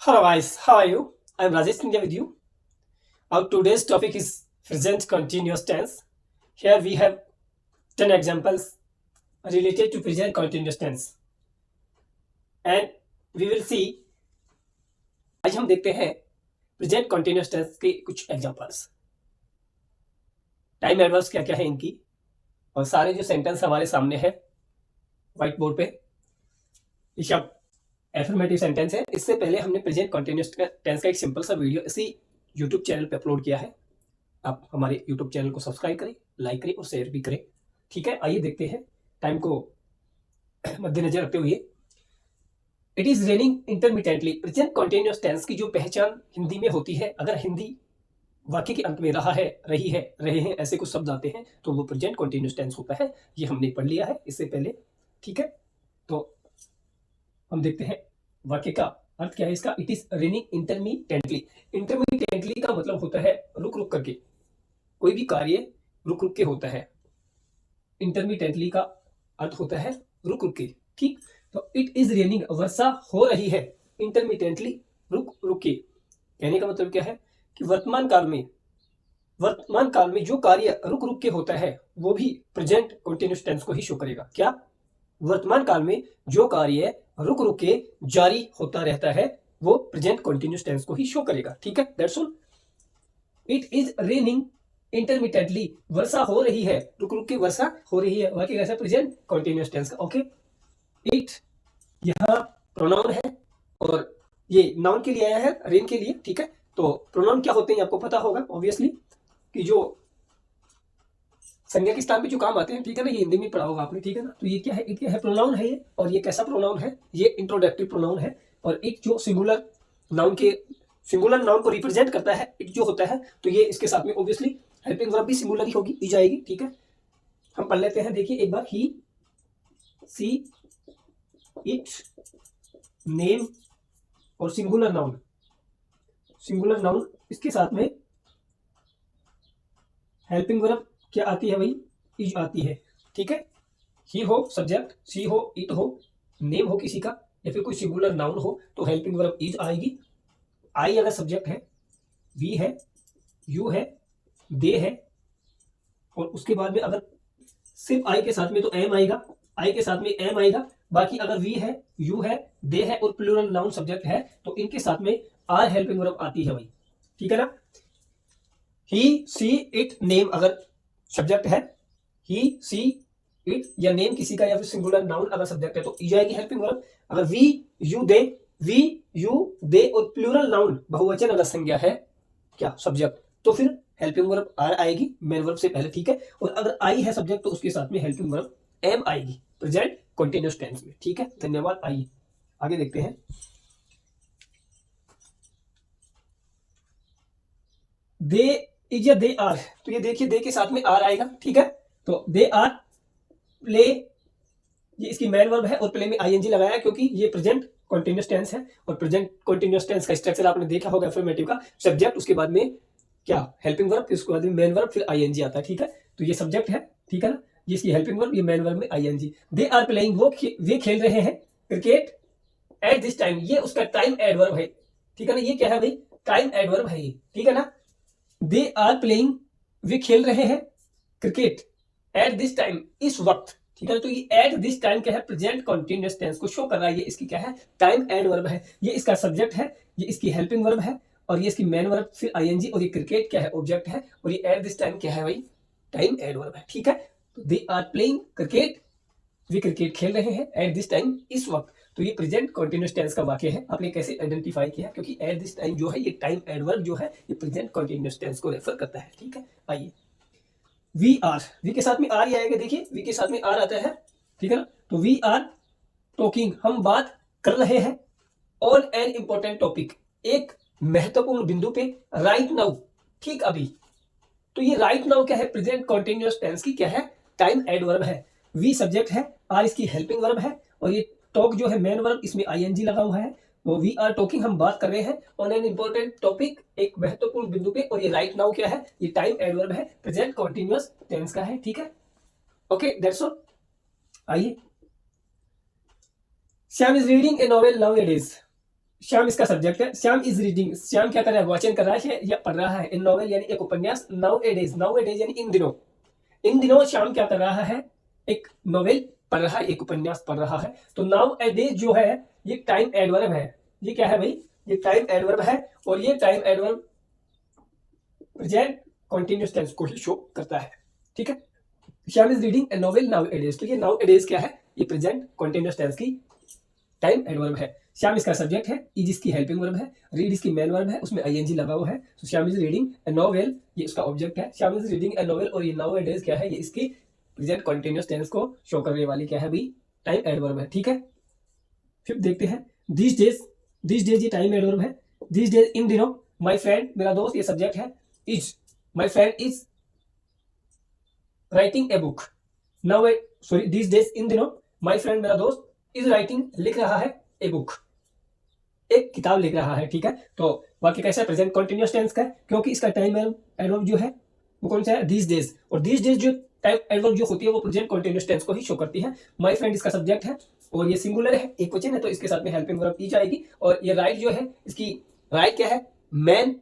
Hello guys, how are you? I'm Rajesh India with you. Our today's topic is present continuous tense. Here we have 10 examples related to present continuous tense. And we will see, आज हम देखते हैं present continuous tense के कुछ examples. Time adverbs क्या क्या है इनकी, और सारे जो सेंटेंस हमारे सामने है व्हाइट बोर्ड पे, ये सब एफर्मेटिव सेंटेंस है। इससे पहले हमने प्रेजेंट कंटिन्यूअस टेंस का एक सिंपल सा वीडियो इसी यूट्यूब चैनल पे अपलोड किया है। आप हमारे यूट्यूब चैनल को सब्सक्राइब करें, लाइक करें और शेयर भी करें। ठीक है, आइए देखते हैं टाइम को मद्देनजर रखते हुए। It is raining intermittently. Present continuous tense की जो पहचान हिंदी में होती है, अगर हिंदी वाक्य के अंत में रहा है, रही है, रहे हैं ऐसे कुछ शब्द आते हैं तो वो प्रेजेंट कंटिन्यूअस टेंस होता है। ये हमने पढ़ लिया है इससे पहले। ठीक है, तो हम देखते हैं वाक्य का अर्थ क्या है इसका। It is raining intermittently. Intermittently का मतलब होता है रुक रुक करके, कोई भी कार्य रुक रुक के होता है। इंटरमिटेंटली का अर्थ होता है रुक रुक के। ठीक, तो इट इज रेनिंग, वर्षा हो रही है, इंटरमिटेंटली, रुक रुक के। कहने का मतलब क्या है कि वर्तमान काल में जो कार्य रुक रुक के होता है वो भी प्रेजेंट कंटिन्यूअस टेंस को ही शो करेगा। क्या? वर्तमान काल में जो कार्य रुक रुक के जारी होता रहता है वो प्रेजेंट कंटिन्यूअस टेंस को ही शो करेगा। ठीक है, that's all. It is raining intermittently, वर्षा हो रही है, रुक रुक के वर्षा हो रही है। वाक्य कैसा? प्रेजेंट कंटिन्यूअस टेंस का। ओके, इट यहाँ प्रोनाउन है और ये नाउन के लिए आया है, रेन के लिए। ठीक है, तो प्रोनाउन क्या होते हैं आपको पता होगा ऑब्वियसली, कि जो संज्ञा के स्थान पे जो काम आते हैं। ठीक है ना, ये हिंदी में पढ़ा होगा आपने। ठीक है ना, तो ये क्या है? इट क्या है? प्रोनाउन है ये। और ये कैसा प्रोनाउन है? ये इंट्रोडक्टिव प्रोनाउन है। और इट जो सिंगुलर नाउन को रिप्रेजेंट करता है, इट जो होता है, तो ये इसके साथ में ऑब्वियसली हेल्पिंग वर्ब भी सिंगुलर ही होगी, ई जाएगी। ठीक है, हम पढ़ लेते हैं, देखिए एक बार। ही, सी, इट, नेम और सिंगुलर नाउन इसके साथ में हेल्पिंग वर्ब क्या आती है भाई? इज आती है। ठीक है, ही हो सब्जेक्ट, सी हो, इट हो, नेम हो किसी का, या फिर कोई सिंगुलर नाउन हो तो हेल्पिंग वर्ब इज आएगी। आई अगर सब्जेक्ट है, वी है, यू है, दे है, और उसके बाद में अगर सिर्फ आई के साथ में तो एम आएगा, आई के साथ में एम आएगा। बाकी अगर वी है, यू है, दे है और प्लूरल नाउन सब्जेक्ट है तो इनके साथ में आर हेल्पिंग वर्ब आती है भाई। ठीक है ना, ही, सी, इट, नेम अगर सब्जेक्ट है, ही, सी, इट या नेम किसी का, या फिर सिंगुलर नाउन अगर सब्जेक्ट है तो ई जाएगी हेल्पिंग वर्ब। अगर वी, यू, दे और प्लूरल नाउन बहुवचन अगर संज्ञा है, क्या सब्जेक्ट, तो फिर हेल्पिंग वर्ब आर आएगी मेन वर्ब से पहले। ठीक है, और अगर आई है सब्जेक्ट तो उसके साथ में हेल्पिंग वर्ब एम आएगी प्रेजेंट कंटिन्यूअस टेंस में। ठीक है, धन्यवाद। आइए आगे देखते हैं। दे इज या दे आर, तो ये देखिए दे के साथ में आर आएगा। ठीक है, तो दे आर प्ले, ये इसकी मेन वर्ब है और प्ले में आईएनजी लगाया क्योंकि ये प्रेजेंट कंटिन्यूअस टेंस है। और प्रेजेंट कंटिन्यूअस टेंस का स्ट्रक्चर आपने देखा होगा, अफर्मेटिव का सब्जेक्ट, उसके बाद में क्या हेल्पिंग वर्ब, फिर उसके बाद में मेन वर्ब, फिर आईएनजी आता है। ठीक है, तो ये सब्जेक्ट है। ठीक है ना, ये इसकी हेल्पिंग वर्ब, ये मेन वर्ब में आईएनजी। दे आर प्लेइंग, वे खेल रहे हैं क्रिकेट एट दिस टाइम, ये उसका टाइम एडवर्ब है। ठीक है ना, ये क्या है भाई? टाइम एडवर्ब है ये। ठीक है ना, दे आर प्लेइंग, वे खेल रहे हैं क्रिकेट एट दिस टाइम, इस वक्त। ठीक है, तो ये एट दिस टाइम क्या है? प्रेजेंट कंटिन्यूअस टेंस को शो कर रहा है। ये इसकी क्या है? टाइम एडवर्ब है। ये इसका सब्जेक्ट है, ये इसकी हेल्पिंग वर्ब है, और ये इसकी मेन वर्ब, फिर आईएनजी, और ये क्रिकेट क्या है? ऑब्जेक्ट है, और ये एट दिस टाइम क्या है भाई? टाइम एडवर्ब है। ठीक है, तो दे आर प्लेइंग क्रिकेट, वे क्रिकेट खेल रहे हैं एट दिस टाइम, इस वक्त। तो ये प्रेजेंट कंटिन्यूअस टेंस का वाक्य है। आपने कैसे आइडेंटिफाई किया? क्योंकि एट दिस टाइम जो है ये टाइम एडवर्ब जो है ये प्रेजेंट कंटिन्यूअस टेंस को रेफर करता है। ठीक है, आइए वी आर, वी के साथ में आर ही आएगा। देखिए वी के साथ में आर आता है। ठीक है ना, तो वी आर टॉकिंग, हम बात कर रहे हैं, ऑन एन इंपॉर्टेंट टॉपिक, एक महत्वपूर्ण बिंदु पे, राइट नाउ, ठीक अभी। तो ये राइट नाउ क्या है? प्रेजेंट कंटिन्यूअस टेंस की क्या है? टाइम एडवर्ब है। वी सब्जेक्ट है, आर इसकी हेल्पिंग वर्ब है, और ये टॉक जो है मेन वर्ब, इसमें आईएनजी लगा हुआ है। वो वी आर टॉकिंग, हम बात कर रहे हैं, ऑन एन इंपॉर्टेंट टॉपिक, एक महत्वपूर्ण बिंदु पे, और ये राइट नाउ क्या है? ये टाइम एडवर्ब है, प्रेजेंट कंटिन्यूअस टेंस का है। ठीक है, ओके, दैट्स ऑल। आइए, Shyam is reading a novel now it is, Shyam इसका सब्जेक्ट है। श्याम इज रीडिंग, श्याम क्या कर रहा है, वाचन कर रहा है या पढ़ रहा है। इन नॉवेल यानी एक उपन्यास। नाउ ए डेज यानी इन दिनों श्याम क्या कर रहा है, एक नॉवेल पढ़ रहा है, एक उपन्यास पढ़ रहा है। तो नाउ ए डेज जो है ये टाइम एडवर्ब है। ये क्या है भाई, ये टाइम एडवर्ब है और ये time adverb present continuous tense को ही शो करता है। ठीक है, Shyam is reading a novel nowadays. तो ये नाउ ए डेज क्या है, ये प्रेजेंट कंटीन्यूअस टेंस की टाइम एडवर्ब है। श्याम इसका सब्जेक्ट है, इज इसकी हेल्पिंग वर्ब है, रीड इसकी मेन वर्ब है, उसमें आईएनजी लगा हुआ है। तो Shyam is reading a novel ये इसका ऑब्जेक्ट है। Shyam is reading a novel और ये नाउ ए डेज क्या है, ये इसकी प्रेजेंट कंटीन्यूअस टेंस को शो करने वाली क्या है भाई, टाइम एडवर्ब है। ठीक है, फिर देखते हैं दिस डेज ये टाइम एडवर्ब है। दिस डेज इन दिनों, माय फ्रेंड मेरा दोस्त ये सब्जेक्ट है, is my friend is writing a book. Now sorry this days इन दिनों माय फ्रेंड मेरा दोस्त इज राइटिंग लिख रहा है ए बुक, एक किताब लिख रहा है। ठीक है, तो वाक्य कैसा है, प्रेजेंट कंटीन्यूअस टेंस का है, क्योंकि इसका टाइम एडवर्ब जो है वो कौन सा है, दिस डेज। और दिस डेज जो टाइम एडवर्ब जो होती है वो प्रेजेंट कंटीन्यूअस टेंस को ही शो करती है। माय फ्रेंड इसका सब्जेक्ट है और ये सिंगुलर है, एक वचन है, तो इसके साथ में हेल्पिंग वर्ब ई जाएगी। और ये राइट जो है, इसकी राइट क्या है, मेन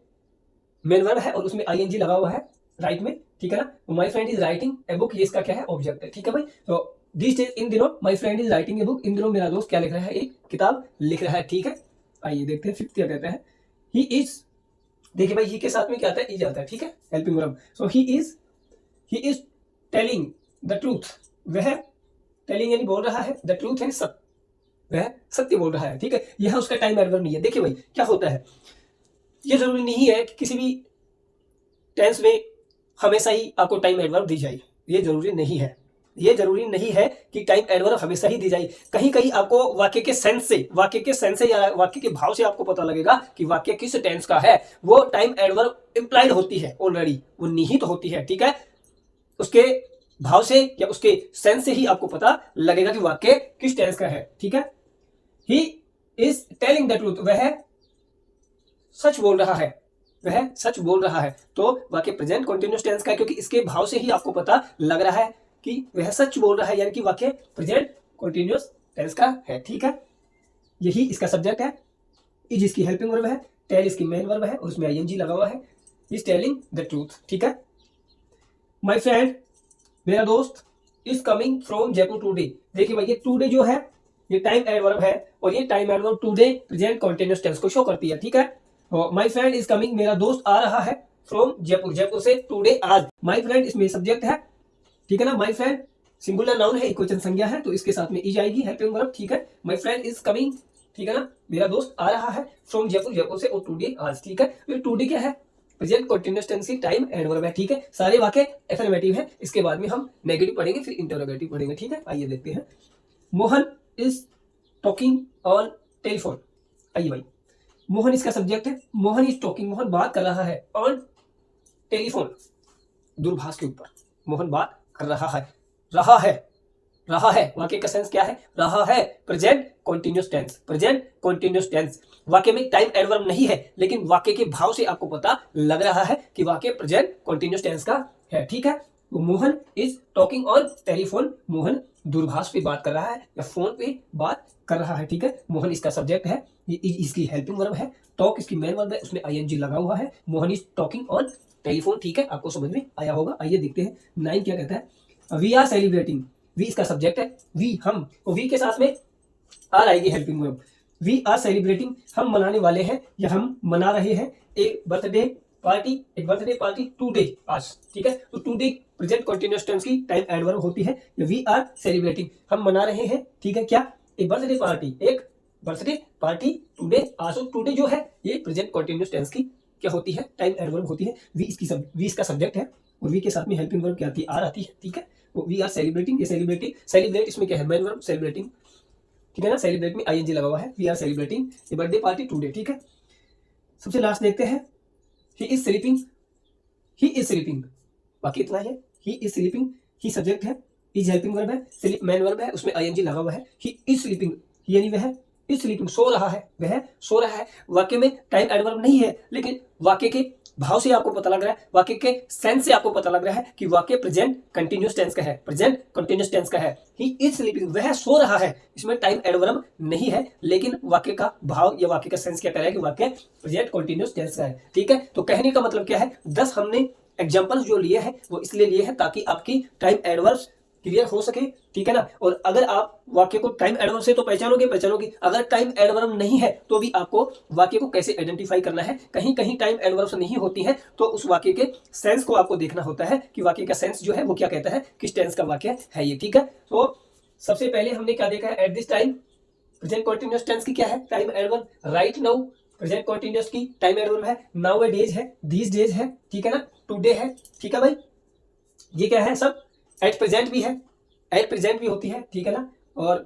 वर्ब है और उसमें आईएनजी लगा हुआ है राइट में। ठीक है ना, my friend is writing a book ये इसका क्या है, ऑब्जेक्ट है। ठीक है भाई, तो दिस डेज इन दिनों my friend is writing a book, इन दिनों मेरा दोस्त क्या लिख रहा है, एक किताब लिख रहा है। ठीक है, आइए देखते हैं फिफ्थ क्या कहता है। ही इज, देखिए भाई ही के साथ में क्या आता है, इज आता है। ठीक है, helping verb. So he is telling the truth, वह टेलिंग यानी बोल रहा है, द ट्रूथ यानी सत्य, वह सत्य बोल रहा है। ठीक है, यह उसका टाइम एडवर्ब नहीं है। देखिए भाई क्या होता है, ये जरूरी नहीं है कि किसी भी टेंस में हमेशा ही आपको टाइम एडवर्ब दी जाए, ये जरूरी नहीं है। ये जरूरी नहीं है कि टाइम एडवर्ब हमेशा ही दी जाए। कहीं कहीं आपको वाक्य के सेंस से या वाक्य के भाव से आपको पता लगेगा कि वाक्य किस टेंस का है। वो टाइम एडवर्ब इंप्लाइड होती है ऑलरेडी, वो निहित होती है। ठीक है, उसके भाव से या उसके सेंस से ही आपको पता लगेगा कि वाक्य किस टेंस का है। ठीक है, he is telling the truth, वह सच बोल रहा है, वह सच बोल रहा है। तो वाक्य प्रेजेंट कंटीन्यूअस टेंस का है, क्योंकि इसके भाव से ही आपको पता लग रहा है कि वह सच बोल रहा है, यानी कि वाक्य प्रेजेंट कंटीन्यूअस टेंस का है। ठीक है, यही इसका सब्जेक्ट है, इज इसकी हेल्पिंग वर्ब है, टेल इसकी मेन वर्ब है और उसमें आईएनजी लगा हुआ है, इज टेलिंग द ट्रूथ। ठीक है, माय फ्रेंड मेरा दोस्त is coming from Jaipur today. देखिए भाई ये टुडे जो है ये टाइम एडवर्ब है और ये time adverb today present continuous tense को शो करती है। ठीक है, माय फ्रेंड इज कमिंग मेरा दोस्त आ रहा है फ्रॉम जयपुर, जयपुर से, टुडे आज। माय फ्रेंड इसमें सब्जेक्ट है। ठीक है ना, माय फ्रेंड सिंगुलर नाउन है, एकवचन संज्ञा है, तो इसके साथ में ई जाएगी हेल्पिंग वर्ब। ठीक है, माय फ्रेंड इज कमिंग, ठीक है ना, मेरा दोस्त आ रहा है फ्रॉम जयपुर, जयपुर से, और टुडे आज। ठीक है, तो टुडे क्या है, प्रेजेंट कंटीन्यूअस टेंस की टाइम एडवर्ब है। ठीक है, सारे वाक्य एफर्मेटिव है। इसके बाद में हम नेगेटिव पढ़ेंगे, फिर इंटरोगेटिव पढ़ेंगे। ठीक है, आइए देखते हैं। Mohan is talking on telephone. आइए भाई, मोहन इसका सब्जेक्ट है, मोहन इज टॉकिंग, मोहन बात कर रहा है, ऑन टेलीफोन दूरभाष के ऊपर मोहन बात कर रहा है। रहा है वाक्य का सेंस क्या है, रहा है present continuous tense, present continuous tense. वाक्य में टाइम एडवर्ब नहीं है, लेकिन वाक्य के भाव से आपको पता लग रहा है कि वाक्य प्रेजेंट कंटीन्यूअस टेंस का है। ठीक है, तो Mohan is talking on telephone, Mohan दूरभाष पे बात कर रहा है या फोन पे बात कर रहा है। ठीक है, मोहन इसका सब्जेक्ट है, ये इसकी हेल्पिंग वर्ब है, टॉक इसकी मेन वर्ब है, उसमें आईएनजी लगा हुआ है। Mohan is talking on telephone. ठीक है, आपको समझ में आया होगा। आइए देखते हैं 9 क्या कहता है। वी आर सेलिब्रेटिंग, वी इसका सब्जेक्ट है, वी हम, और वी के साथ में आर आएगी helping verb. We are celebrating, हम मनाने वाले हैं या हम मना रहे हैं एक बर्थडे पार्टी टुडे आज। ठीक है, तो टुडे प्रेजेंट कंटीन्यूअस टेंस की टाइम एडवर्ब होती है। वी आर सेलिब्रेटिंग, हम मना रहे हैं। ठीक है, क्या, एक बर्थडे पार्टी टुडे आज। टुडे जो है ये प्रेजेंट कंटीन्यूअस टेंस की क्या होती है, टाइम एडवर्ब होती है। वी इसका सब्जेक्ट है और वी के साथ में हेल्पिंग वर्ब क्या आती है, आर आती है। ठीक है, तो वी आर सेलिब्रेटिंग, ये सेलिब्रेट इसमें क्या है, मेन वर्ब सेलिब्रेटिंग। ठीक है ना, सेलिब्रेट में आईएनजी लगा हुआ है। वी आर सेलिब्रेटिंग ये बर्थडे पार्टी टुडे। ठीक है, सबसे लास्ट देखते हैं। ही इज स्लीपिंग, बाकी इतना है। He is sleeping, he subject है, इज हेल्पिंग वर्ब है, मेन वर्ब है, उसमें आईएनजी लगा हुआ है। ही इज स्लीपिंग यानी वह इज स्लीपिंग, सो रहा है, वह सो रहा है। वाक्य में टाइम एडवर्ब नहीं है, लेकिन वाक्य के भाव से आपको पता लग रहा है, वाक्य के सेंस से आपको पता लग रहा है कि वाक्य प्रेजेंट कंटिन्यूअस टेंस का है, प्रेजेंट कंटिन्यूअस टेंस का है। ही इज स्लीपिंग, वह सो रहा है, इसमें टाइम एडवर्ब नहीं है, लेकिन वाक्य का भाव या वाक्य का सेंस क्या कह रहा है कि वाक्य प्रेजेंट कंटिन्यूअस टेंस का है। ठीक है, तो कहने का मतलब क्या है, 10 हमने एग्जाम्पल्स जो लिए हैं वो इसलिए लिए हैं ताकि आपकी टाइम एडवर्ब्स क्लियर हो सके। ठीक है ना, और अगर आप वाक्य को टाइम एडवर्ब से तो पहचानोगे, अगर टाइम एडवर्ब नहीं है तो भी आपको वाक्य को कैसे आइडेंटिफाई करना है। कहीं कहीं टाइम एडवर्ब्स नहीं होती है तो उस वाक्य के सेंस को आपको देखना होता है कि वाक्य का सेंस जो है वो क्या कहता है, किस टेंस का वाक्य है ये। ठीक है, तो सबसे पहले हमने क्या देखा है, at this time present continuous tense की क्या है, time adverb. Right now present continuous की टाइम एडवर्ब है, नाउ ए डेज है, दीज डेज है, ठीक है ना, टुडे है। ठीक है भाई, ये क्या है सब, एट प्रेजेंट भी है, एट प्रेजेंट भी होती है, ठीक है ना, और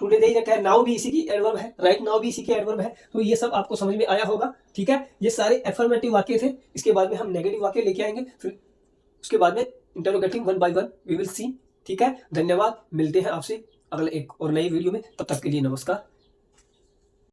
टुडे दे रखा है, नाउ भी इसी की एडवर्ब है, राइट नाउ भी इसी की एडवर्ब है। तो ये सब आपको समझ में आया होगा। ठीक है, ये सारे एफर्मेटिव वाक्य थे। इसके बाद में हम नेगेटिव वाक्य लेके आएंगे, फिर उसके बाद में interrogating one by one we will see. ठीक है, धन्यवाद, मिलते हैं आपसे अगले एक और नई वीडियो में, तब तक के लिए नमस्कार।